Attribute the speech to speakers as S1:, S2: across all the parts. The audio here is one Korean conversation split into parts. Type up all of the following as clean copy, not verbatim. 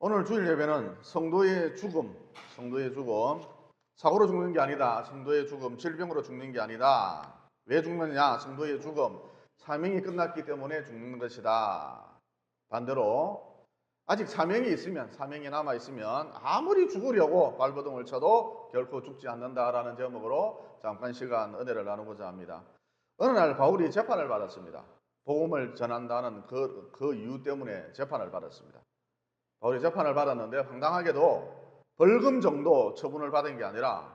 S1: 오늘 주일 예배는 성도의 죽음, 사고로 죽는 게 아니다. 성도의 죽음, 질병으로 죽는 게 아니다. 왜 죽느냐? 성도의 죽음, 사명이 끝났기 때문에 죽는 것이다. 반대로 아직 사명이 남아있으면 아무리 죽으려고 발버둥을 쳐도 결코 죽지 않는다라는 제목으로 잠깐 시간 은혜를 나누고자 합니다. 어느 날 바울이 재판을 받았습니다. 복음을 전한다는 그 이유 때문에 재판을 받았습니다. 바울이 재판을 받았는데 황당하게도 벌금 정도 처분을 받은 게 아니라,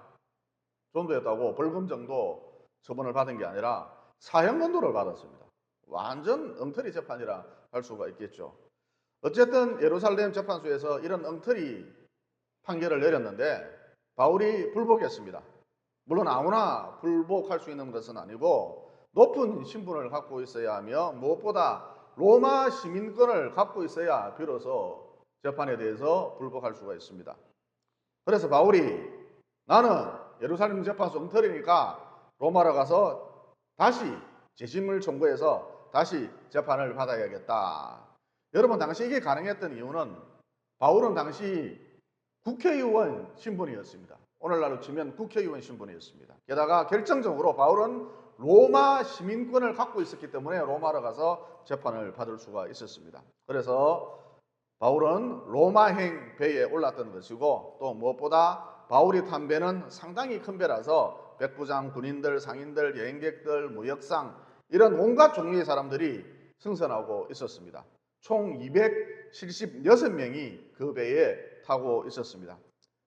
S1: 전도였다고 벌금 정도 처분을 받은 게 아니라 사형건도를 받았습니다. 완전 엉터리 재판이라 할 수가 있겠죠. 어쨌든 예루살렘 재판소에서 이런 엉터리 판결을 내렸는데 바울이 불복했습니다. 물론 아무나 불복할 수 있는 것은 아니고 높은 신분을 갖고 있어야 하며 무엇보다 로마 시민권을 갖고 있어야 비로소 재판에 대해서 불복할 수가 있습니다. 그래서 바울이 나는 예루살렘 재판소 엉터리니까 로마로 가서 다시 재심을 청구해서 다시 재판을 받아야겠다. 여러분, 당시 이게 가능했던 이유는 바울은 당시 국회의원 신분이었습니다. 오늘날로 치면 국회의원 신분이었습니다. 게다가 결정적으로 바울은 로마 시민권을 갖고 있었기 때문에 로마로 가서 재판을 받을 수가 있었습니다. 그래서 바울은 로마행 배에 올랐던 것이고, 또 무엇보다 바울이 탄 배는 상당히 큰 배라서 백부장, 군인들, 상인들, 여행객들, 무역상 이런 온갖 종류의 사람들이 승선하고 있었습니다. 총 276명이 그 배에 타고 있었습니다.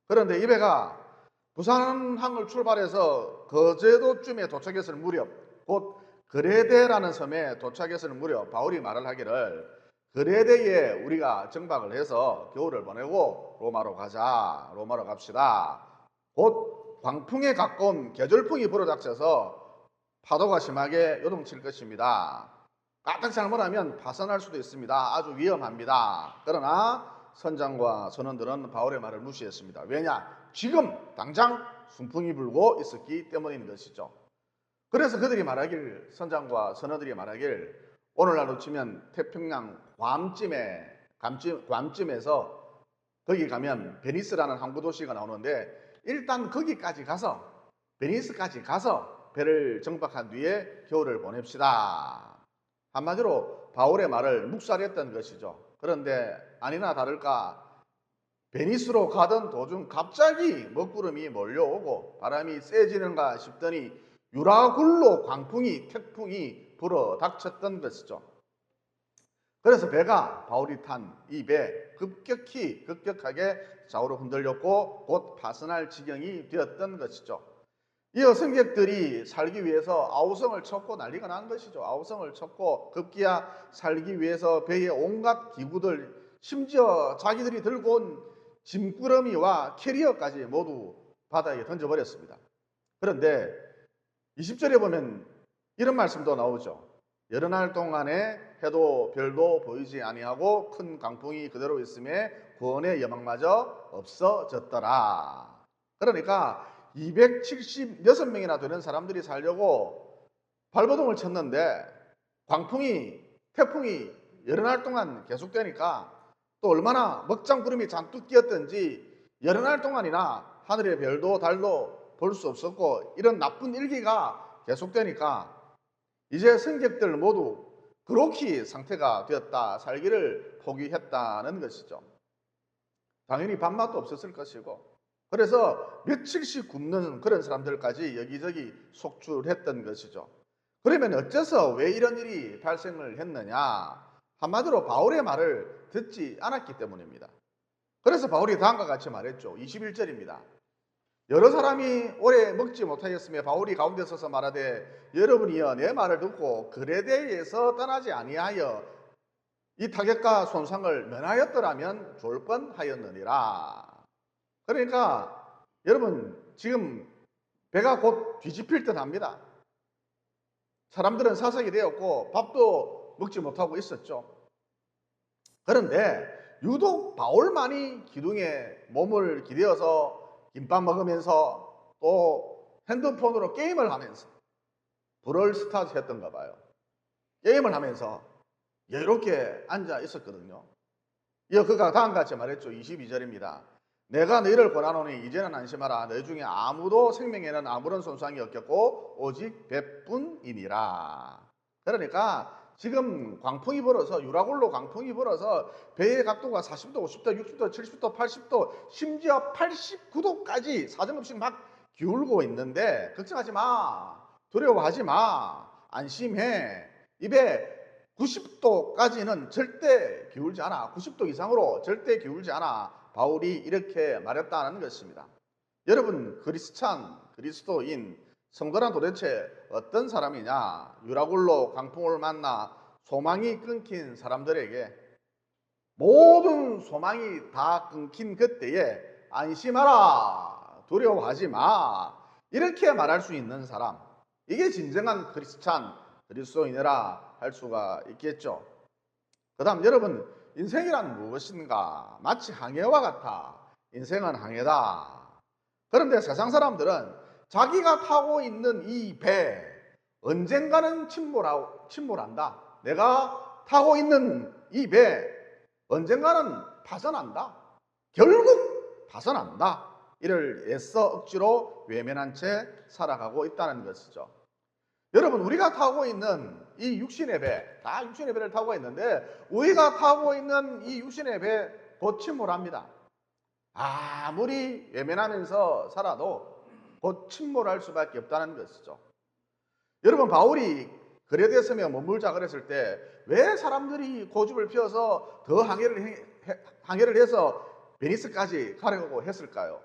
S1: 그런데 이 배가 부산항을 출발해서 거제도쯤에 도착했을 무렵, 곧 그레데라는 섬에 도착했을 무렵 바울이 말을 하기를 그레데에 우리가 정박을 해서 겨울을 보내고 로마로 갑시다. 곧 광풍에 가까운 계절풍이 불어닥쳐서 파도가 심하게 요동칠 것입니다. 까딱 잘못하면 파선할 수도 있습니다. 아주 위험합니다. 그러나 선장과 선원들은 바울의 말을 무시했습니다. 왜냐? 지금 당장 순풍이 불고 있었기 때문인 것이죠. 그래서 그들이 말하길, 선장과 선원들이 말하길, 오늘날로 치면 태평양 괌쯤에서 거기 가면 베니스라는 항구 도시가 나오는데, 일단 거기까지 가서 베니스까지 가서 배를 정박한 뒤에 겨울을 보냅시다. 한마디로 바울의 말을 묵살했던 것이죠. 그런데 아니나 다를까 베니스로 가던 도중 갑자기 먹구름이 몰려오고 바람이 세지는가 싶더니 유라굴로 태풍이 불어닥쳤던 것이죠. 그래서 배가, 바울이 탄 이 배 급격하게 좌우로 흔들렸고 곧 파선할 지경이 되었던 것이죠. 이어 승객들이 살기 위해서 아우성을 쳤고 난리가 난 것이죠. 아우성을 쳤고 급기야 살기 위해서 배의 온갖 기구들, 심지어 자기들이 들고 온 짐꾸러미와 캐리어까지 모두 바다에 던져버렸습니다. 그런데 20절에 보면 이런 말씀도 나오죠. 여러 날 동안에 해도 별도 보이지 아니하고 큰 강풍이 그대로 있음에 구원의 여망마저 없어졌더라. 그러니까 276명이나 되는 사람들이 살려고 발버둥을 쳤는데 태풍이 여러 날 동안 계속되니까 또 얼마나 먹장구름이 잔뜩 끼었던지 여러 날 동안이나 하늘의 별도 달도 볼 수 없었고 이런 나쁜 일기가 계속되니까 이제 승객들 모두 그렇게 상태가 되었다, 살기를 포기했다는 것이죠. 당연히 밥맛도 없었을 것이고, 그래서 며칠씩 굶는 그런 사람들까지 여기저기 속출했던 것이죠. 그러면 어째서 왜 이런 일이 발생을 했느냐? 한마디로 바울의 말을 듣지 않았기 때문입니다. 그래서 바울이 다음과 같이 말했죠. 21절입니다. 여러 사람이 오래 먹지 못하였으며 바울이 가운데 서서 말하되 여러분이여 내 말을 듣고 그레데에서 떠나지 아니하여 이 타격과 손상을 면하였더라면 좋을 뻔하였느니라. 그러니까 여러분, 지금 배가 곧 뒤집힐 듯 합니다. 사람들은 사색이 되었고 밥도 먹지 못하고 있었죠. 그런데 유독 바울만이 기둥에 몸을 기대어서 김밥 먹으면서 또 핸드폰으로 게임을 하면서 브롤 스타즈 했던가 봐요. 게임을 하면서 여유롭게 앉아 있었거든요. 이어 그가 다음과 같이 말했죠. 22절입니다. 내가 너희를 권하노니 이제는 안심하라. 너희 중에 아무도 생명에는 아무런 손상이 없겠고 오직 배뿐이니라. 그러니까 지금 광풍이 불어서 유라굴로 광풍이 불어서 배의 각도가 40도, 50도, 60도, 70도, 80도, 심지어 89도까지 사정없이 막 기울고 있는데 걱정하지 마. 두려워하지 마. 안심해. 이 배 90도까지는 절대 기울지 않아. 90도 이상으로 절대 기울지 않아. 바울이 이렇게 말했다는 것입니다. 여러분, 그리스찬, 그리스도인, 성도란 도대체 어떤 사람이냐? 유라굴로 강풍을 만나 소망이 끊긴 사람들에게 모든 소망이 다 끊긴 그때에 안심하라, 두려워하지 마, 이렇게 말할 수 있는 사람, 이게 진정한 크리스찬, 그리스도인이라 할 수가 있겠죠. 그 다음 여러분, 인생이란 무엇인가? 마치 항해와 같아. 인생은 항해다. 그런데 세상 사람들은 자기가 타고 있는 이 배 언젠가는 침몰한다. 내가 타고 있는 이 배 언젠가는 파선한다. 결국 파선한다. 이를 애써 억지로 외면한 채 살아가고 있다는 것이죠. 여러분, 우리가 타고 있는 이 육신의 배, 다 육신의 배를 타고 있는데 우리가 타고 있는 이 육신의 배 곧 침몰합니다. 아무리 외면하면서 살아도 곧 침몰할 수밖에 없다는 것이죠. 여러분, 바울이 그레데스에 머물자 그랬을 때 왜 사람들이 고집을 피워서 더 항해를 해서 베니스까지 가려고 했을까요?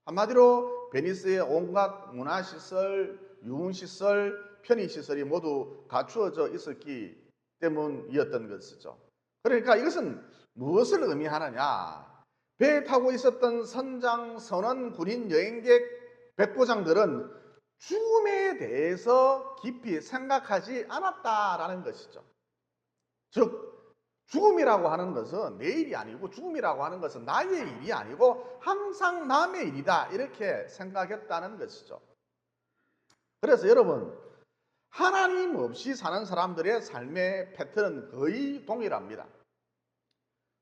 S1: 한마디로 베니스의 온갖 문화시설, 유흥시설, 편의시설이 모두 갖추어져 있었기 때문이었던 것이죠. 그러니까 이것은 무엇을 의미하느냐? 배에 타고 있었던 선장, 선원, 군인, 여행객, 백부장들은 죽음에 대해서 깊이 생각하지 않았다라는 것이죠. 즉, 죽음이라고 하는 것은 내 일이 아니고 죽음이라고 하는 것은 나의 일이 아니고 항상 남의 일이다, 이렇게 생각했다는 것이죠. 그래서 여러분, 하나님 없이 사는 사람들의 삶의 패턴은 거의 동일합니다.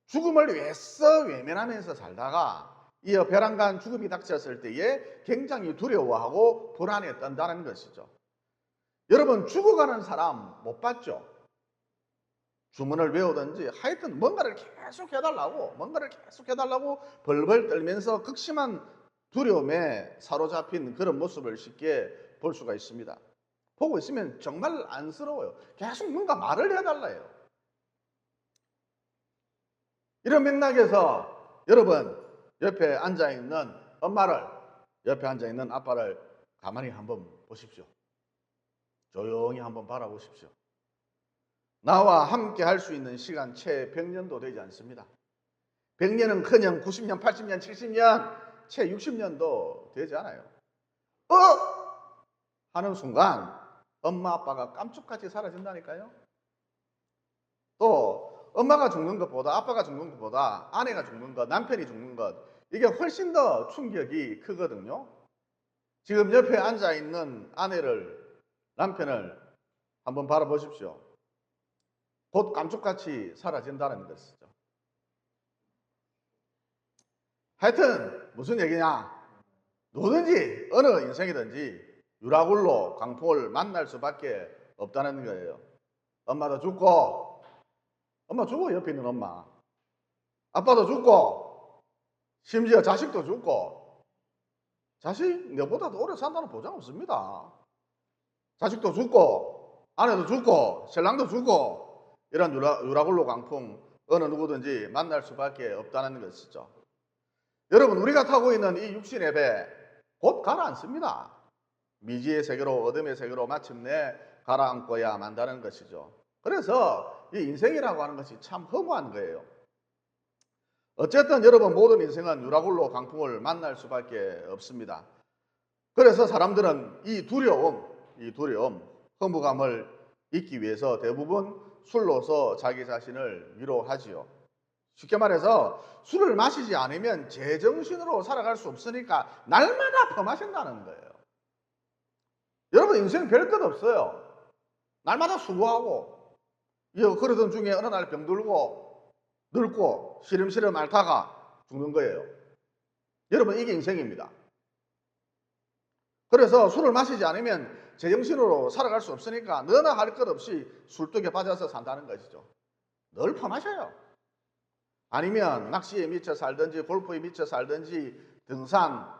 S1: 죽음을 애써 외면하면서 살다가 이어 벼랑간 죽음이 닥쳤을 때에 굉장히 두려워하고 불안에 떤다는 것이죠. 여러분, 죽어가는 사람 못 봤죠? 주문을 외우든지 하여튼 뭔가를 계속 해달라고 벌벌 떨면서 극심한 두려움에 사로잡힌 그런 모습을 쉽게 볼 수가 있습니다. 보고 있으면 정말 안쓰러워요. 계속 뭔가 말을 해달라요. 이런 맥락에서 여러분, 옆에 앉아있는 엄마를, 옆에 앉아있는 아빠를 가만히 한번 보십시오. 조용히 한번 바라보십시오. 나와 함께 할 수 있는 시간 채 100년도 되지 않습니다. 100년은 커녕 90년, 80년, 70년, 채 60년도 되지 않아요. 하는 순간 엄마 아빠가 깜짝같이 사라진다니까요. 또 엄마가 죽는 것보다, 아빠가 죽는 것보다 아내가 죽는 것, 남편이 죽는 것, 이게 훨씬 더 충격이 크거든요. 지금 옆에 앉아있는 아내를, 남편을 한번 바라보십시오. 곧 감쪽같이 사라진다는 것이죠. 하여튼 무슨 얘기냐? 누구든지 어느 인생이든지 유라굴로 강풍을 만날 수밖에 없다는 거예요. 엄마도 죽고, 엄마 죽어, 옆에 있는 엄마. 아빠도 죽고, 심지어 자식도 죽고. 자식 너보다 더 오래 산다는 보장 없습니다. 자식도 죽고, 아내도 죽고, 신랑도 죽고, 이런 유라굴로 강풍 어느 누구든지 만날 수밖에 없다는 것이죠. 여러분, 우리가 타고 있는 이 육신의 배 곧 가라앉습니다. 미지의 세계로, 어둠의 세계로 마침내 가라앉고야 만다는 것이죠. 그래서 이 인생이라고 하는 것이 참 허무한 거예요. 어쨌든 여러분, 모든 인생은 유라굴로 강풍을 만날 수밖에 없습니다. 그래서 사람들은 이 두려움, 허무감을 잊기 위해서 대부분 술로서 자기 자신을 위로하지요. 쉽게 말해서 술을 마시지 않으면 제정신으로 살아갈 수 없으니까 날마다 더 마신다는 거예요. 여러분, 인생 별 것 없어요. 날마다 수고하고, 그러던 중에 어느 날 병들고, 늙고 시름시름 앓다가 죽는 거예요. 여러분, 이게 인생입니다. 그래서 술을 마시지 않으면 제정신으로 살아갈 수 없으니까 너나 할 것 없이 술독에 빠져서 산다는 것이죠. 늘 퍼마셔요. 아니면 낚시에 미쳐 살든지 골프에 미쳐 살든지 등산,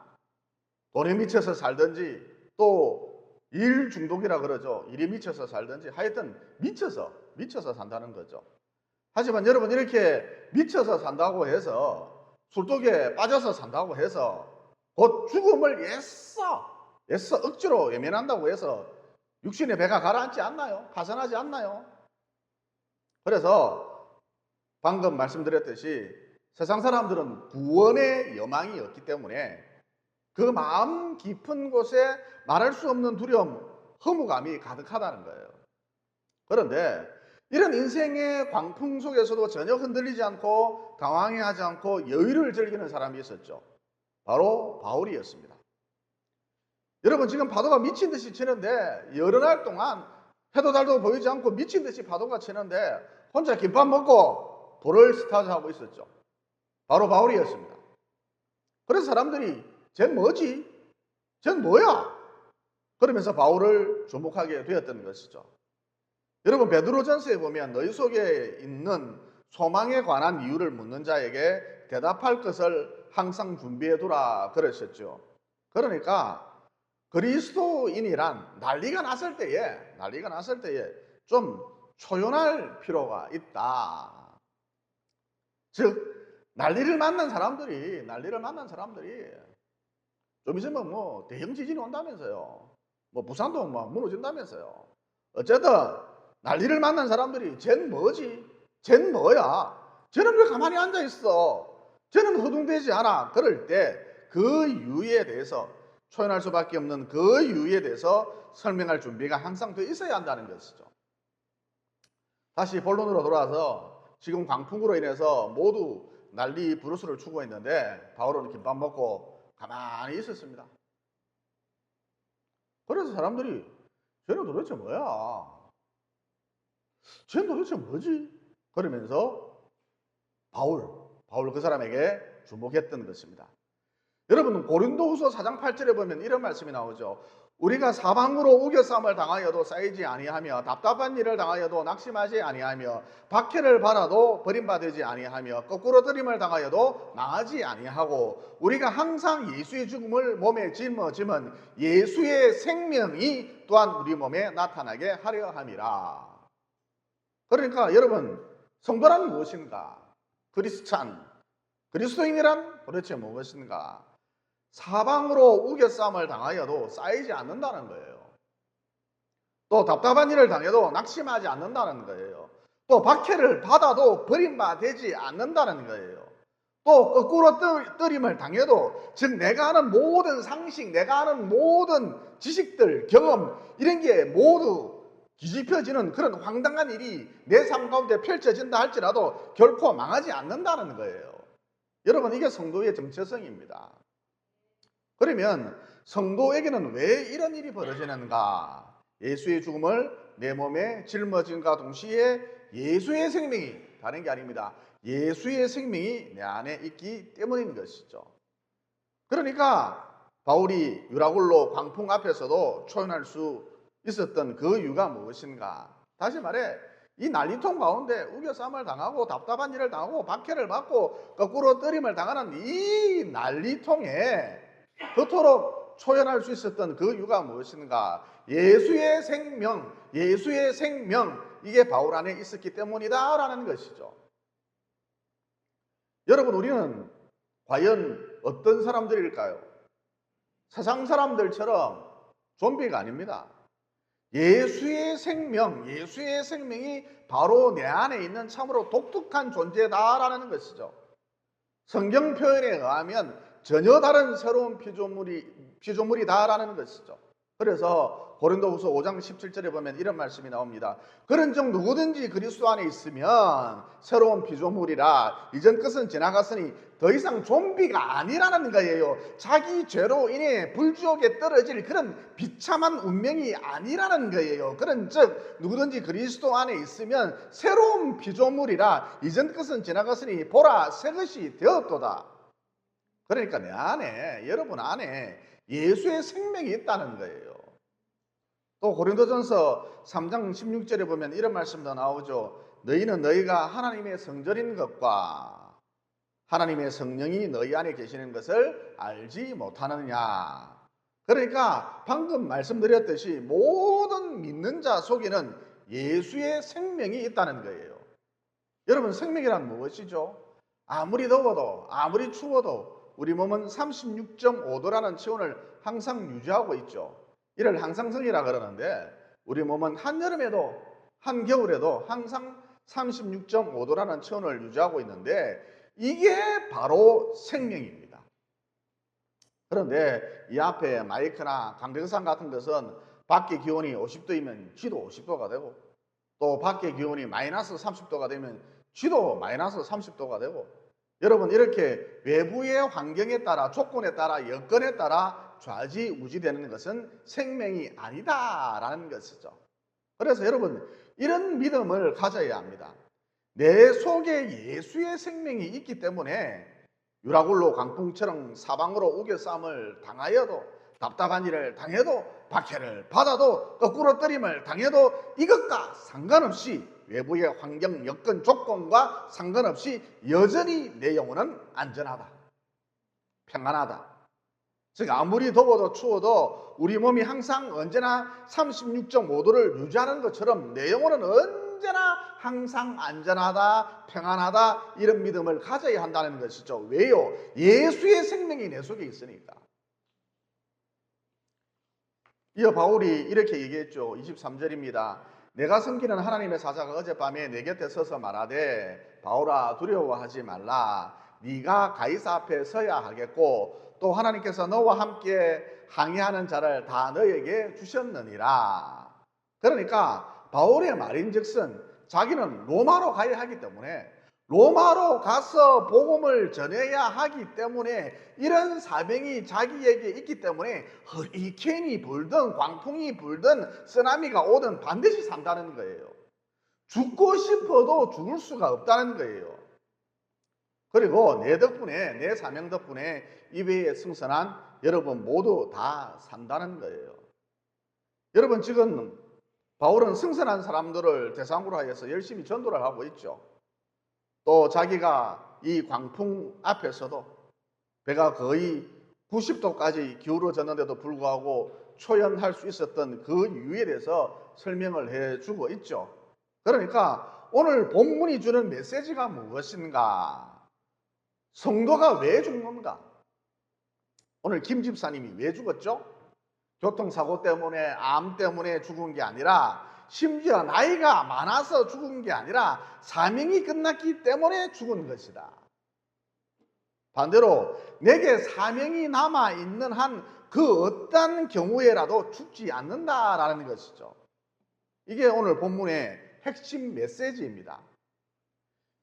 S1: 돈에 미쳐서 살든지 또 일 중독이라 그러죠. 일에 미쳐서 살든지 하여튼 미쳐서 산다는 거죠. 하지만 여러분, 이렇게 미쳐서 산다고 해서 술독에 빠져서 산다고 해서 곧 죽음을 애써 억지로 외면한다고 해서 육신의 배가 가라앉지 않나요? 파산하지 않나요? 그래서 방금 말씀드렸듯이 세상 사람들은 구원의 여망이 없기 때문에 그 마음 깊은 곳에 말할 수 없는 두려움, 허무감이 가득하다는 거예요. 그런데 이런 인생의 광풍 속에서도 전혀 흔들리지 않고 당황해하지 않고 여유를 즐기는 사람이 있었죠. 바로 바울이었습니다. 여러분, 지금 파도가 미친 듯이 치는데 여러 날 동안 해도 달도 보이지 않고 미친 듯이 파도가 치는데 혼자 김밥 먹고 도를 스타트하고 있었죠. 바로 바울이었습니다. 그래서 사람들이 쟨 뭐지? 쟨 뭐야? 그러면서 바울을 주목하게 되었던 것이죠. 여러분, 베드로전서에 보면 너희 속에 있는 소망에 관한 이유를 묻는 자에게 대답할 것을 항상 준비해 두라 그러셨죠. 그러니까 그리스도인이란 난리가 났을 때에 좀 초연할 필요가 있다. 즉 난리를 만난 사람들이 좀 있으면 뭐 대형 지진이 온다면서요. 뭐 부산도 막 무너진다면서요. 어쨌든 난리를 만난 사람들이 쟨 뭐지? 쟨 뭐야? 쟤는 왜 가만히 앉아 있어? 쟤는 허둥대지 않아. 그럴 때 그 이유에 대해서 초연할 수밖에 없는 그 이유에 대해서 설명할 준비가 항상 돼 있어야 한다는 것이죠. 다시 본론으로 돌아와서 지금 광풍으로 인해서 모두 난리 부르스를 추고 있는데 바울은 김밥 먹고 가만히 있었습니다. 그래서 사람들이 쟤는 도대체 뭐야? 쟤는 도대체 뭐지? 그러면서 바울 그 사람에게 주목했던 것입니다. 여러분, 고린도후서 4장 8절에 보면 이런 말씀이 나오죠. 우리가 사방으로 우겨싸움을 당하여도 쌓이지 아니하며 답답한 일을 당하여도 낙심하지 아니하며 박해를 받아도 버림받지 아니하며 거꾸로 들임을 당하여도 망하지 아니하고 우리가 항상 예수의 죽음을 몸에 짊어짐은 예수의 생명이 또한 우리 몸에 나타나게 하려 함이라. 그러니까 여러분, 성도란 무엇인가? 그리스도인이란 도대체 무엇인가? 사방으로 우겨싸움을 당하여도 쌓이지 않는다는 거예요. 또 답답한 일을 당해도 낙심하지 않는다는 거예요. 또 박해를 받아도 버림받지 않는다는 거예요. 또 거꾸로 뜨림을 당해도, 즉 내가 아는 모든 상식, 내가 아는 모든 지식들, 경험 이런 게 모두 뒤집혀지는 그런 황당한 일이 내 삶 가운데 펼쳐진다 할지라도 결코 망하지 않는다는 거예요. 여러분, 이게 성도의 정체성입니다. 그러면 성도에게는 왜 이런 일이 벌어지는가? 예수의 죽음을 내 몸에 짊어짐과 동시에 예수의 생명이, 다른 게 아닙니다. 예수의 생명이 내 안에 있기 때문인 것이죠. 그러니까 바울이 유라굴로 광풍 앞에서도 초연할 수 있었던 그 이유가 무엇인가? 다시 말해, 이 난리통 가운데 우겨싸움을 당하고 답답한 일을 당하고 박해를 받고 거꾸로 뜨림을 당하는 이 난리통에 그토록 초연할 수 있었던 그 이유가 무엇인가? 예수의 생명, 이게 바울 안에 있었기 때문이다라는 것이죠. 여러분, 우리는 과연 어떤 사람들일까요? 세상 사람들처럼 좀비가 아닙니다. 예수의 생명이 바로 내 안에 있는 참으로 독특한 존재다라는 것이죠. 성경 표현에 의하면 전혀 다른 새로운 피조물이다라는 것이죠. 그래서 고린도후서 5장 17절에 보면 이런 말씀이 나옵니다. 그런즉 누구든지 그리스도 안에 있으면 새로운 피조물이라 이전 것은 지나갔으니 더 이상 좀비가 아니라는 거예요. 자기 죄로 인해 불지옥에 떨어질 그런 비참한 운명이 아니라는 거예요. 그런즉 누구든지 그리스도 안에 있으면 새로운 피조물이라 이전 것은 지나갔으니 보라 새 것이 되었도다. 그러니까 내 안에, 여러분 안에 예수의 생명이 있다는 거예요. 또 고린도전서 3장 16절에 보면 이런 말씀도 나오죠. 너희는 너희가 하나님의 성전인 것과 하나님의 성령이 너희 안에 계시는 것을 알지 못하느냐. 그러니까 방금 말씀드렸듯이 모든 믿는 자 속에는 예수의 생명이 있다는 거예요. 여러분, 생명이란 무엇이죠? 아무리 더워도 아무리 추워도 우리 몸은 36.5도라는 체온을 항상 유지하고 있죠. 이를 항상성이라 그러는데 우리 몸은 한여름에도 한겨울에도 항상 36.5도라는 체온을 유지하고 있는데 이게 바로 생명입니다. 그런데 이 앞에 마이크나 강등산 같은 것은 밖에 기온이 50도이면 쥐도 50도가 되고 또 밖에 기온이 마이너스 30도가 되면 쥐도 마이너스 30도가 되고 여러분 이렇게 외부의 환경에 따라 조건에 따라 여건에 따라 좌지우지되는 것은 생명이 아니다라는 것이죠. 그래서 여러분 이런 믿음을 가져야 합니다. 내 속에 예수의 생명이 있기 때문에 유라굴로 강풍처럼 사방으로 우겨싸움을 당하여도 답답한 일을 당해도 박해를 받아도 거꾸로 떨림을 당해도 이것과 상관없이 외부의 환경, 여건, 조건과 상관없이 여전히 내 영혼은 안전하다, 평안하다. 즉 아무리 더워도 추워도 우리 몸이 항상 언제나 36.5도를 유지하는 것처럼 내 영혼은 언제나 항상 안전하다, 평안하다 이런 믿음을 가져야 한다는 것이죠. 왜요? 예수의 생명이 내 속에 있으니까. 이어 바울이 이렇게 얘기했죠. 23절입니다. 내가 섬기는 하나님의 사자가 어젯밤에 내 곁에 서서 말하되 바울아 두려워하지 말라. 네가 가이사 앞에 서야 하겠고 또 하나님께서 너와 함께 항해하는 자를 다 너에게 주셨느니라. 그러니까 바울의 말인즉슨 자기는 로마로 가야 하기 때문에 로마로 가서 복음을 전해야 하기 때문에 이런 사명이 자기에게 있기 때문에 허리케인이 불든 광풍이 불든 쓰나미가 오든 반드시 산다는 거예요. 죽고 싶어도 죽을 수가 없다는 거예요. 그리고 내 덕분에, 내 사명 덕분에 이 배에 승선한 여러분 모두 다 산다는 거예요. 여러분 지금 바울은 승선한 사람들을 대상으로 하여서 열심히 전도를 하고 있죠. 또 자기가 이 광풍 앞에서도 배가 거의 90도까지 기울어졌는데도 불구하고 초연할 수 있었던 그 이유에 대해서 설명을 해주고 있죠. 그러니까 오늘 본문이 주는 메시지가 무엇인가? 성도가 왜 죽는가? 오늘 김 집사님이 왜 죽었죠? 교통사고 때문에, 암 때문에 죽은 게 아니라 심지어 나이가 많아서 죽은 게 아니라 사명이 끝났기 때문에 죽은 것이다. 반대로 내게 사명이 남아있는 한 그 어떤 경우에라도 죽지 않는다라는 것이죠. 이게 오늘 본문의 핵심 메시지입니다.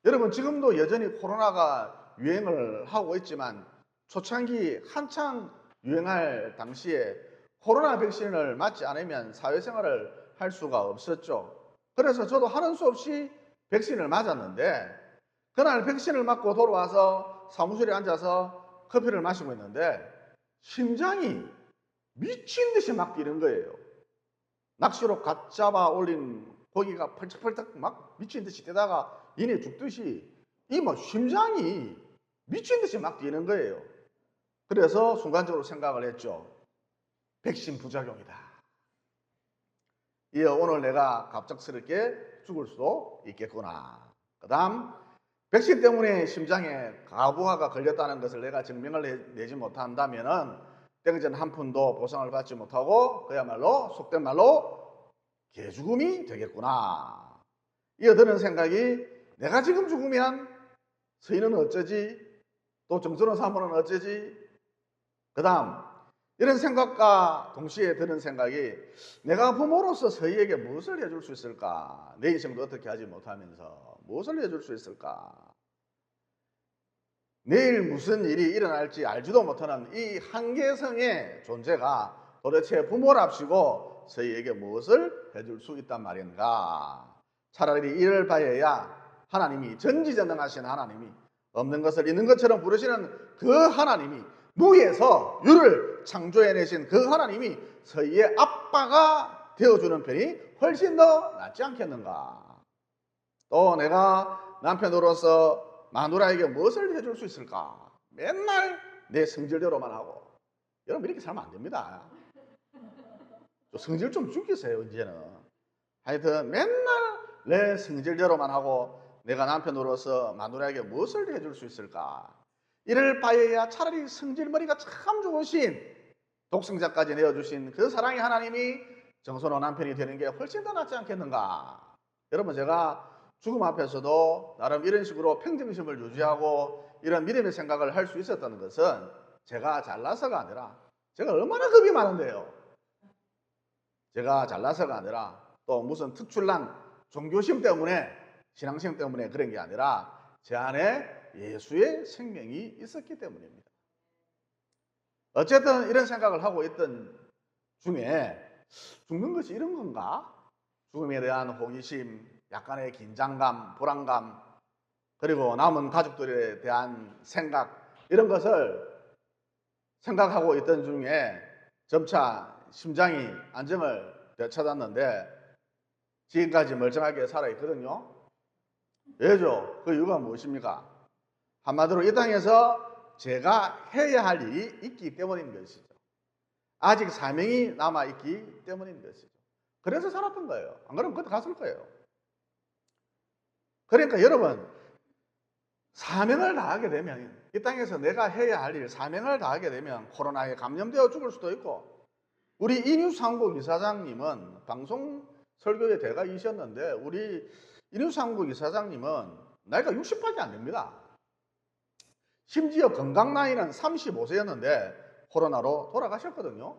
S1: 여러분 지금도 여전히 코로나가 유행을 하고 있지만 초창기 한창 유행할 당시에 코로나 백신을 맞지 않으면 사회생활을 할 수가 없었죠. 그래서 저도 하는 수 없이 백신을 맞았는데 그날 백신을 맞고 돌아와서 사무실에 앉아서 커피를 마시고 있는데 심장이 미친 듯이 막 뛰는 거예요. 낚시로 갓 잡아 올린 고기가 펄쩍펄쩍 막 미친 듯이 뛰다가 이내 죽듯이 이 뭐 심장이 미친 듯이 막 뛰는 거예요. 그래서 순간적으로 생각을 했죠. 백신 부작용이다. 이어 오늘 내가 갑작스럽게 죽을 수도 있겠구나. 그 다음 백신 때문에 심장에 가부하가 걸렸다는 것을 내가 증명을 내지 못한다면 땡전 한 푼도 보상을 받지 못하고 그야말로 속된 말로 개죽음이 되겠구나. 이어 드는 생각이 내가 지금 죽으면 서인은 어쩌지? 또 정선호 사모는 어쩌지? 그 다음 이런 생각과 동시에 드는 생각이 내가 부모로서 서희에게 무엇을 해줄 수 있을까? 내 인생도 어떻게 하지 못하면서 무엇을 해줄 수 있을까? 내일 무슨 일이 일어날지 알지도 못하는 이 한계성의 존재가 도대체 부모랍시고 서희에게 무엇을 해줄 수 있단 말인가? 차라리 이럴 바에야 하나님이 전지전능하신 하나님이 없는 것을 있는 것처럼 부르시는 그 하나님이 무에서 유를 창조해내신 그 하나님이 서희의 아빠가 되어주는 편이 훨씬 더 낫지 않겠는가? 또 내가 남편으로서 마누라에게 무엇을 해줄 수 있을까? 맨날 내 성질대로만 하고. 여러분 이렇게 살면 안 됩니다. 성질 좀 죽이세요 이제는. 하여튼 맨날 내 성질대로만 하고 내가 남편으로서 마누라에게 무엇을 해줄 수 있을까? 이럴 바에야 차라리 성질머리가 참 좋으신 독생자까지 내어주신 그 사랑의 하나님이 정선호 남편이 되는 게 훨씬 더 낫지 않겠는가? 여러분 제가 죽음 앞에서도 나름 이런 식으로 평정심을 유지하고 이런 믿음의 생각을 할 수 있었다는 것은 제가 잘나서가 아니라 제가 얼마나 겁이 많은데요. 제가 잘나서가 아니라 또 무슨 특출난 종교심 때문에 신앙심 때문에 그런 게 아니라 제 안에 예수의 생명이 있었기 때문입니다. 어쨌든 이런 생각을 하고 있던 중에 죽는 것이 이런 건가? 죽음에 대한 호기심, 약간의 긴장감, 불안감, 그리고 남은 가족들에 대한 생각, 이런 것을 생각하고 있던 중에 점차 심장이 안정을 되찾았는데 지금까지 멀쩡하게 살아있거든요. 왜죠? 그 이유가 무엇입니까? 한마디로 이 땅에서 제가 해야 할 일이 있기 때문인 것이죠. 아직 사명이 남아있기 때문인 것이죠. 그래서 살았던 거예요. 안 그러면 그때 갔을 거예요. 그러니까 여러분 사명을 다하게 되면 이 땅에서 내가 해야 할 일, 사명을 다하게 되면 코로나에 감염되어 죽을 수도 있고 우리 이뉴스한국 이사장님은 방송 설교의 대가이셨는데 우리 이뉴스한국 이사장님은 나이가 60밖에 안 됩니다. 심지어 건강 나이는 35세였는데 코로나로 돌아가셨거든요.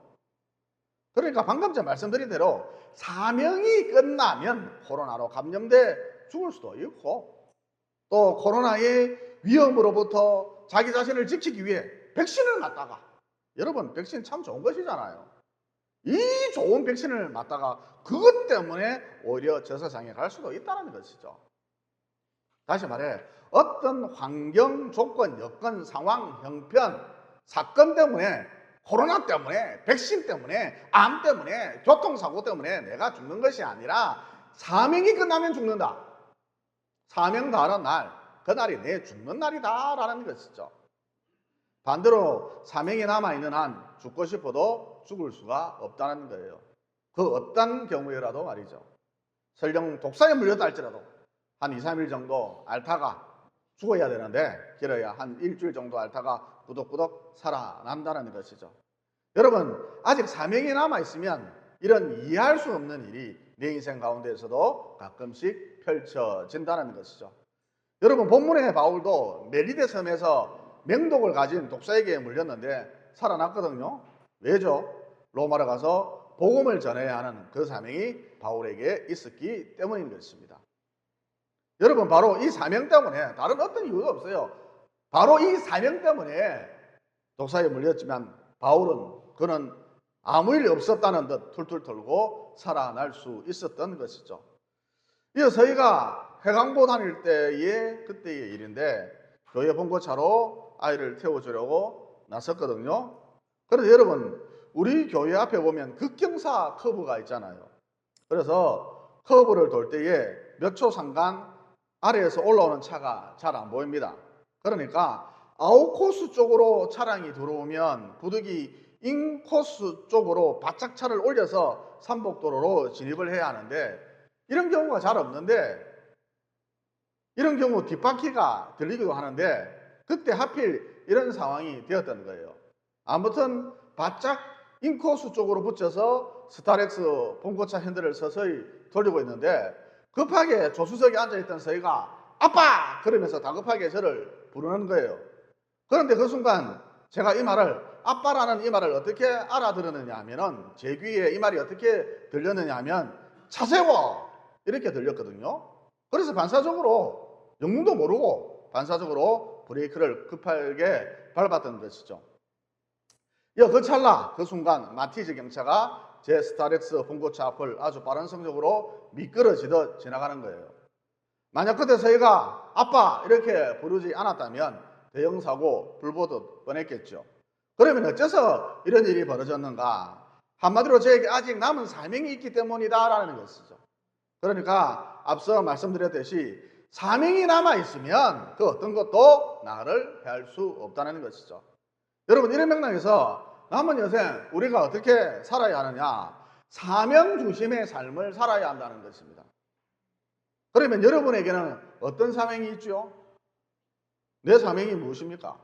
S1: 그러니까 방금 전 말씀드린 대로 사명이 끝나면 코로나로 감염돼 죽을 수도 있고 또 코로나의 위험으로부터 자기 자신을 지키기 위해 백신을 맞다가 여러분 백신 참 좋은 것이잖아요. 이 좋은 백신을 맞다가 그것 때문에 오히려 저 세상에 갈 수도 있다는 것이죠. 다시 말해 어떤 환경, 조건, 여건, 상황, 형편, 사건 때문에 코로나 때문에, 백신 때문에, 암 때문에, 교통사고 때문에 내가 죽는 것이 아니라 사명이 끝나면 죽는다. 사명 다하는 날, 그날이 내 죽는 날이다 라는 것이죠. 반대로 사명이 남아있는 한 죽고 싶어도 죽을 수가 없다는 거예요. 그 어떤 경우에라도 말이죠. 설령 독사에 물렸다 할지라도 한 2, 3일 정도 앓다가 죽어야 되는데 길어야 한 일주일 정도 앓다가 꾸덕꾸덕 살아난다는 것이죠. 여러분 아직 사명이 남아있으면 이런 이해할 수 없는 일이 내 인생 가운데에서도 가끔씩 펼쳐진다는 것이죠. 여러분 본문의 바울도 멜리데 섬에서 맹독을 가진 독사에게 물렸는데 살아났거든요. 왜죠? 로마로 가서 복음을 전해야 하는 그 사명이 바울에게 있었기 때문인 것입니다. 여러분 바로 이 사명 때문에 다른 어떤 이유도 없어요. 바로 이 사명 때문에 독사에 물렸지만 바울은 그는 아무 일 없었다는 듯 툴툴 털고 살아날 수 있었던 것이죠. 이어 저희가 해강보 다닐 때의 그때의 일인데 교회 봉고차로 아이를 태워주려고 나섰거든요. 그래서 여러분 우리 교회 앞에 보면 급경사 커브가 있잖아요. 그래서 커브를 돌 때에 몇 초 상간 아래에서 올라오는 차가 잘 안 보입니다. 그러니까 아웃코스 쪽으로 차량이 들어오면 부득이 인코스 쪽으로 바짝 차를 올려서 삼복도로로 진입을 해야 하는데 이런 경우가 잘 없는데 이런 경우 뒷바퀴가 들리기도 하는데 그때 하필 이런 상황이 되었던 거예요. 아무튼 바짝 인코스 쪽으로 붙여서 스타렉스 봉고차 핸들을 서서히 돌리고 있는데 급하게 조수석에 앉아있던 저희가 아빠! 그러면서 다급하게 저를 부르는 거예요. 그런데 그 순간 제가 이 말을, 아빠라는 이 말을 어떻게 알아들었느냐 하면은, 제 귀에 이 말이 어떻게 들렸느냐 하면, 차 세워! 이렇게 들렸거든요. 그래서 반사적으로, 영문도 모르고 반사적으로 브레이크를 급하게 밟았던 것이죠. 그 찰나, 그 순간 마티즈 경차가 제 스타렉스 봉고차 앞을 아주 빠른 속력으로 미끄러지듯 지나가는 거예요. 만약 그때 저희가 아빠 이렇게 부르지 않았다면 대형사고 불보듯 뻔했겠죠. 그러면 어째서 이런 일이 벌어졌는가? 한마디로 저에게 아직 남은 사명이 있기 때문이다라는 것이죠. 그러니까 앞서 말씀드렸듯이 사명이 남아있으면 그 어떤 것도 나를 해할 수 없다는 것이죠. 여러분, 이런 맥락에서 남은 여생 우리가 어떻게 살아야 하느냐? 사명 중심의 삶을 살아야 한다는 것입니다. 그러면 여러분에게는 어떤 사명이 있죠? 내 사명이 무엇입니까?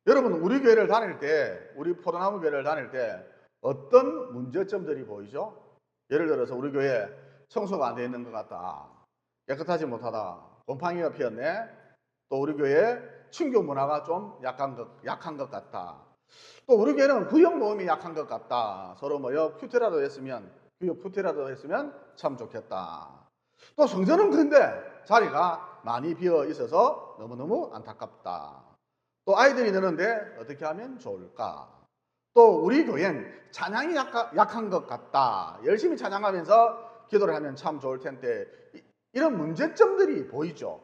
S1: 여러분, 우리 교회를 다닐 때, 우리 포도나무 교회를 다닐 때 어떤 문제점들이 보이죠? 예를 들어서 우리 교회 청소가 안 돼 있는 것 같다, 깨끗하지 못하다, 곰팡이가 피었네, 또 우리 교회 친교 문화가 좀 약한 것 같다, 또 우리 교회는 구역 모임이 약한 것 같다, 서로 모여 큐티라도 했으면, 구역 큐티라도 했으면 참 좋겠다. 또 성전은 근데 자리가 많이 비어 있어서 너무너무 안타깝다. 또 아이들이 느는데 어떻게 하면 좋을까? 또 우리 교회는 찬양이 약한 것 같다. 열심히 찬양하면서 기도를 하면 참 좋을 텐데, 이런 문제점들이 보이죠.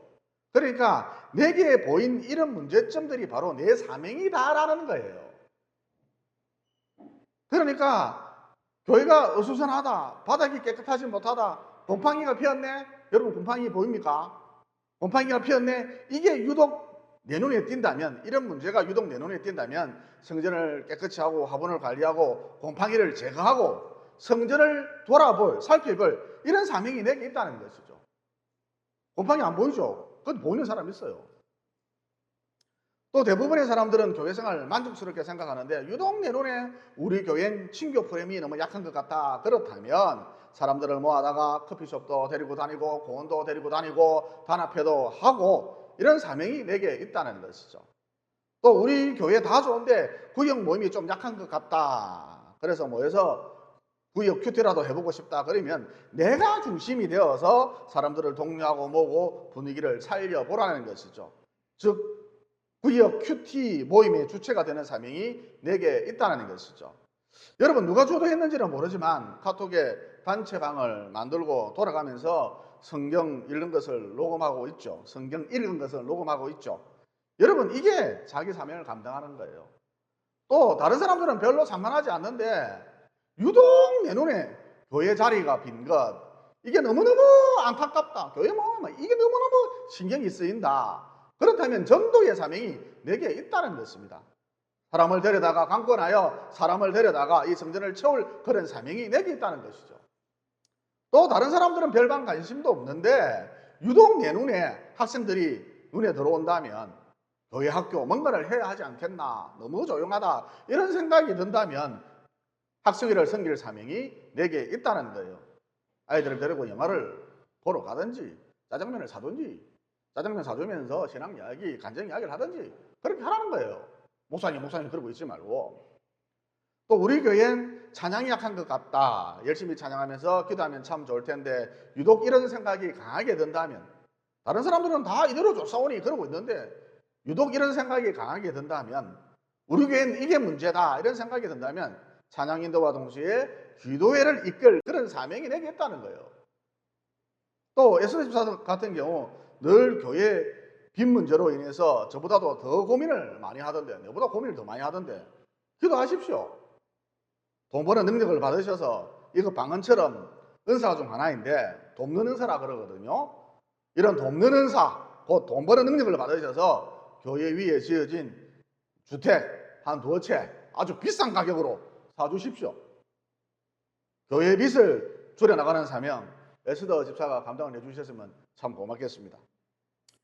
S1: 그러니까 내게 보인 이런 문제점들이 바로 내 사명이다라는 거예요. 그러니까 교회가 어수선하다, 바닥이 깨끗하지 못하다, 곰팡이가 피었네. 여러분, 곰팡이 보입니까? 곰팡이가 피었네. 이게 유독 내 눈에 띈다면, 이런 문제가 유독 내 눈에 띈다면 성전을 깨끗이 하고 화분을 관리하고 곰팡이를 제거하고 성전을 돌아볼, 살펴볼 이런 사명이 내게 있다는 것이죠. 곰팡이 안 보이죠? 그건 보이는 사람 있어요. 또 대부분의 사람들은 교회 생활을 만족스럽게 생각하는데, 유독 내 눈에 우리 교회는 친교 프레임이 너무 약한 것 같다. 그렇다면 사람들을 모아다가 커피숍도 데리고 다니고 공원도 데리고 다니고 단합회도 하고 이런 사명이 내게 있다는 것이죠. 또 우리 교회 다 좋은데 구역 모임이 좀 약한 것 같다. 그래서 모여서 구역 큐티라도 해보고 싶다. 그러면 내가 중심이 되어서 사람들을 독려하고 모으고 분위기를 살려보라는 것이죠. 즉 구역 큐티 모임의 주체가 되는 사명이 내게 있다는 것이죠. 여러분, 누가 주도했는지는 모르지만 카톡에 단체방을 만들고 돌아가면서 성경 읽는 것을 녹음하고 있죠. 성경 읽은 것을 녹음하고 있죠. 여러분, 이게 자기 사명을 감당하는 거예요. 또 다른 사람들은 별로 상관하지 않는데 유독 내 눈에 교회 자리가 빈 것, 이게 너무너무 안타깝다. 교회 모임 이게 너무너무 신경이 쓰인다. 그렇다면 전도의 사명이 내게 있다는 것입니다. 사람을 데려다가 강권하여 사람을 데려다가 이 성전을 채울 그런 사명이 내게 있다는 것이죠. 또 다른 사람들은 별반 관심도 없는데 유독 내 눈에 학생들이 눈에 들어온다면 교회 학교 뭔가를 해야 하지 않겠나, 너무 조용하다 이런 생각이 든다면 학생회를 섬길 사명이 내게 있다는 거예요. 아이들을 데리고 영화를 보러 가든지 짜장면을 사든지 짜장면 사주면서 신앙 이야기, 간증 이야기를 하든지 그렇게 하라는 거예요. 목사님 그러고 있지 말고. 또 우리 교회는 찬양이 약한 것 같다, 열심히 찬양하면서 기도하면 참 좋을 텐데 유독 이런 생각이 강하게 든다면, 다른 사람들은 다 이대로 쫓아오니 그러고 있는데 유독 이런 생각이 강하게 든다면, 우리 교회는 이게 문제다 이런 생각이 든다면 찬양 인도와 동시에 기도회를 이끌 그런 사명이 내게 있다는 거예요. 또 에스더집사 같은 경우 늘 교회 빈 문제로 인해서 저보다도 더 고민을 많이 하던데, 내보다 고민을 더 많이 하던데, 기도하십시오. 돈 버는 능력을 받으셔서, 이거 방언처럼 은사가 중 하나인데 돕는 은사라 그러거든요. 이런 돕는 은사, 곧 돈 버는 능력을 받으셔서 교회 위에 지어진 주택 한 두어 채 아주 비싼 가격으로 사주십시오. 교회 빚을 줄여나가는 사명 에스더 집사가 감당을 해주셨으면 참 고맙겠습니다.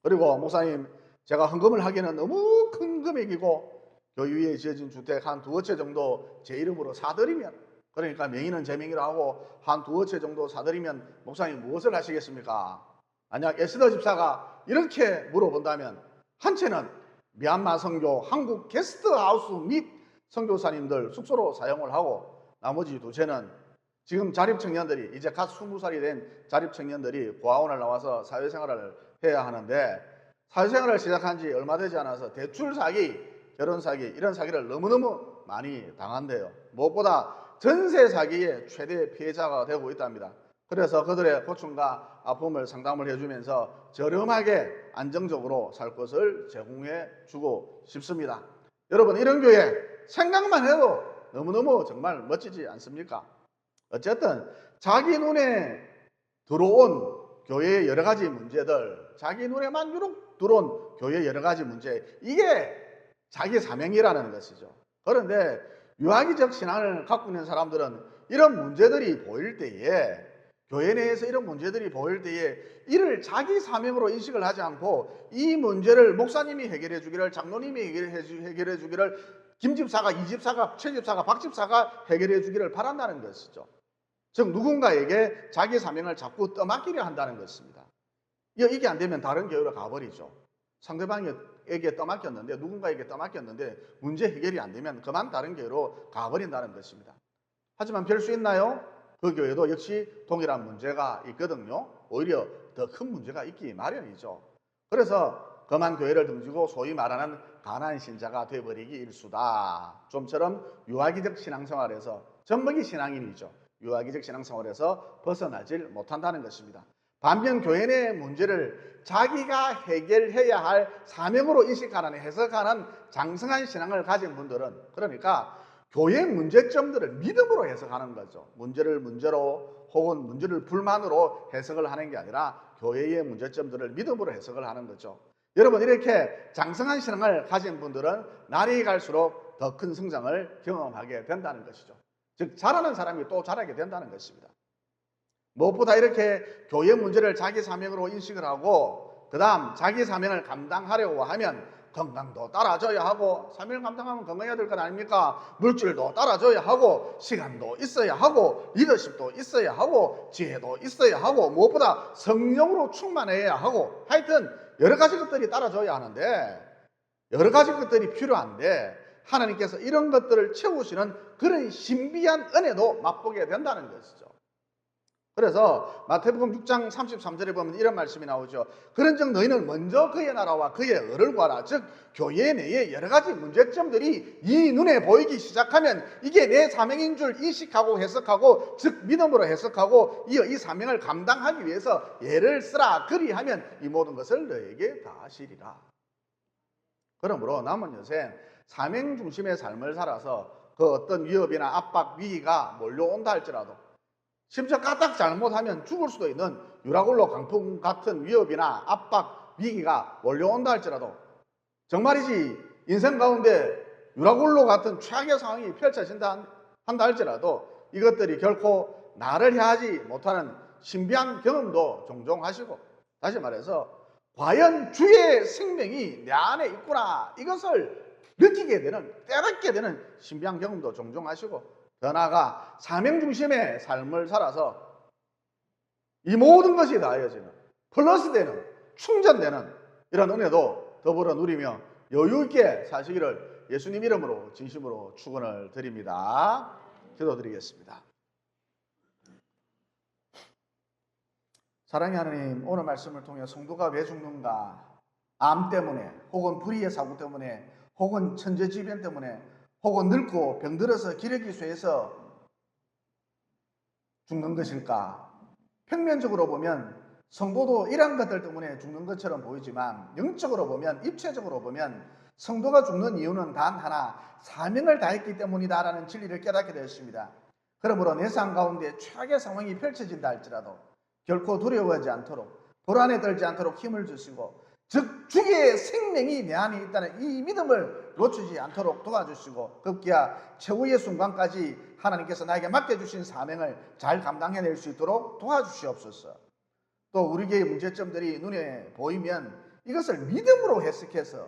S1: 그리고 목사님, 제가 헌금을 하기에는 너무 큰 금액이고 교회 위에 지어진 주택 한 두어 채 정도 제 이름으로 사드리면, 그러니까 명의는 제 명의로 하고 한 두어 채 정도 사드리면 목사님 무엇을 하시겠습니까? 만약 에스더 집사가 이렇게 물어본다면 한 채는 미얀마 선교 한국 게스트하우스 및 선교사님들 숙소로 사용을 하고, 나머지 두 채는 지금 자립청년들이 이제 갓 20살이 된 자립청년들이 고아원을 나와서 사회생활을 해야 하는데, 사회생활을 시작한 지 얼마 되지 않아서 대출 사기, 결혼 사기, 이런 사기를 너무너무 많이 당한대요. 무엇보다 전세 사기의 최대 피해자가 되고 있답니다. 그래서 그들의 고충과 아픔을 상담을 해주면서 저렴하게 안정적으로 살 것을 제공해 주고 싶습니다. 여러분, 이런 교회 생각만 해도 너무너무 정말 멋지지 않습니까? 어쨌든 자기 눈에 들어온 교회의 여러 가지 문제들, 자기 눈에만 유독 들어온 교회의 여러 가지 문제, 이게 자기 사명이라는 것이죠. 그런데 유아기적 신앙을 갖고 있는 사람들은 이런 문제들이 보일 때에, 교회 내에서 이런 문제들이 보일 때에 이를 자기 사명으로 인식을 하지 않고 이 문제를 목사님이 해결해 주기를, 장로님이 해결해 주기를, 김집사가, 이집사가, 최집사가, 박집사가 해결해 주기를 바란다는 것이죠. 즉 누군가에게 자기 사명을 자꾸 떠맡기려 한다는 것입니다. 이게 안 되면 다른 교회로 가버리죠. 상대방에게 떠맡겼는데, 누군가에게 떠맡겼는데 문제 해결이 안 되면 그만 다른 교회로 가버린다는 것입니다. 하지만 별 수 있나요? 그 교회도 역시 동일한 문제가 있거든요. 오히려 더 큰 문제가 있기 마련이죠. 그래서 그만 교회를 등지고 소위 말하는 가난한 신자가 되어버리기 일수다. 좀처럼 유아기적 신앙생활에서, 젖먹이 신앙인이죠. 유아기적 신앙생활에서 벗어나질 못한다는 것입니다. 반면 교회 내 문제를 자기가 해결해야 할 사명으로 인식하는, 해석하는 장성한 신앙을 가진 분들은, 그러니까 교회 문제점들을 믿음으로 해석하는 거죠. 문제를 문제로 혹은 문제를 불만으로 해석을 하는 게 아니라 교회의 문제점들을 믿음으로 해석을 하는 거죠. 여러분, 이렇게 장성한 신앙을 가진 분들은 날이 갈수록 더 큰 성장을 경험하게 된다는 것이죠. 즉 자라는 사람이 또 자라게 된다는 것입니다. 무엇보다 이렇게 교회 문제를 자기 사명으로 인식을 하고 그 다음 자기 사명을 감당하려고 하면 건강도 따라줘야 하고, 사명을 감당하면 건강해야 될 것 아닙니까? 물질도 따라줘야 하고, 시간도 있어야 하고, 리더십도 있어야 하고, 지혜도 있어야 하고, 무엇보다 성령으로 충만해야 하고, 하여튼 여러 가지 것들이 따라줘야 하는데, 여러 가지 것들이 필요한데 하나님께서 이런 것들을 채우시는 그런 신비한 은혜도 맛보게 된다는 것이죠. 그래서 마태복음 6장 33절에 보면 이런 말씀이 나오죠. 그런즉 너희는 먼저 그의 나라와 그의 의를 구하라. 즉 교회 내에 여러 가지 문제점들이 네 눈에 보이기 시작하면 이게 내 사명인 줄 인식하고 해석하고, 즉 믿음으로 해석하고 이 사명을 감당하기 위해서 예를 쓰라. 그리하면 이 모든 것을 너에게 다 하시리라. 그러므로 남은 여생 사명 중심의 삶을 살아서 그 어떤 위협이나 압박, 위기가 몰려온다 할지라도, 심지어 까딱 잘못하면 죽을 수도 있는 유라굴로 강풍 같은 위협이나 압박, 위기가 몰려온다 할지라도, 정말이지 인생 가운데 유라굴로 같은 최악의 상황이 펼쳐진다 한다 할지라도 이것들이 결코 나를 해하지 못하는 신비한 경험도 종종 하시고, 다시 말해서 과연 주의 생명이 내 안에 있구나, 이것을 느끼게 되는, 깨닫게 되는 신비한 경험도 종종 하시고, 더 나아가 사명 중심의 삶을 살아서 이 모든 것이 다해지는, 플러스되는, 충전되는 이런 은혜도 더불어 누리며 여유 있게 사시기를 예수님 이름으로 진심으로 축원을 드립니다. 기도드리겠습니다. 사랑의 하나님, 오늘 말씀을 통해 성도가 왜 죽는가? 암 때문에, 혹은 불의의 사고 때문에, 혹은 천재지변 때문에, 혹은 늙고 병들어서 기력이 쇠해서 죽는 것일까? 평면적으로 보면 성도도 이러한 것들 때문에 죽는 것처럼 보이지만, 영적으로 보면, 입체적으로 보면 성도가 죽는 이유는 단 하나, 사명을 다했기 때문이다라는 진리를 깨닫게 되었습니다. 그러므로 내 삶 가운데 최악의 상황이 펼쳐진다 할지라도 결코 두려워하지 않도록, 불안에 떨지 않도록 힘을 주시고, 즉 주의 생명이 내 안에 있다는 이 믿음을 놓치지 않도록 도와주시고, 급기야 최후의 순간까지 하나님께서 나에게 맡겨주신 사명을 잘 감당해낼 수 있도록 도와주시옵소서. 또 우리 교회의 문제점들이 눈에 보이면 이것을 믿음으로 해석해서,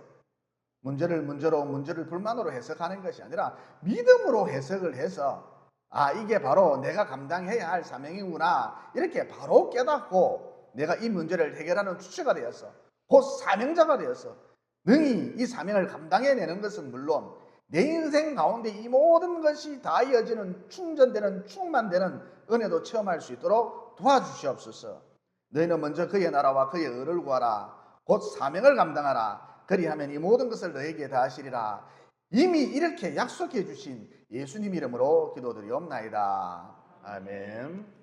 S1: 문제를 문제로, 문제를 불만으로 해석하는 것이 아니라 믿음으로 해석을 해서, 아, 이게 바로 내가 감당해야 할 사명이구나, 이렇게 바로 깨닫고 내가 이 문제를 해결하는 주체가 되어서 곧 사명자가 되어서 능히 이 사명을 감당해내는 것은 물론 내 인생 가운데 이 모든 것이 다 이어지는 충전되는 충만되는 은혜도 체험할 수 있도록 도와주시옵소서. 너희는 먼저 그의 나라와 그의 의를 구하라. 곧 사명을 감당하라. 그리하면 이 모든 것을 너에게 다하시리라. 이미 이렇게 약속해 주신 예수님 이름으로 기도드리옵나이다. 아멘.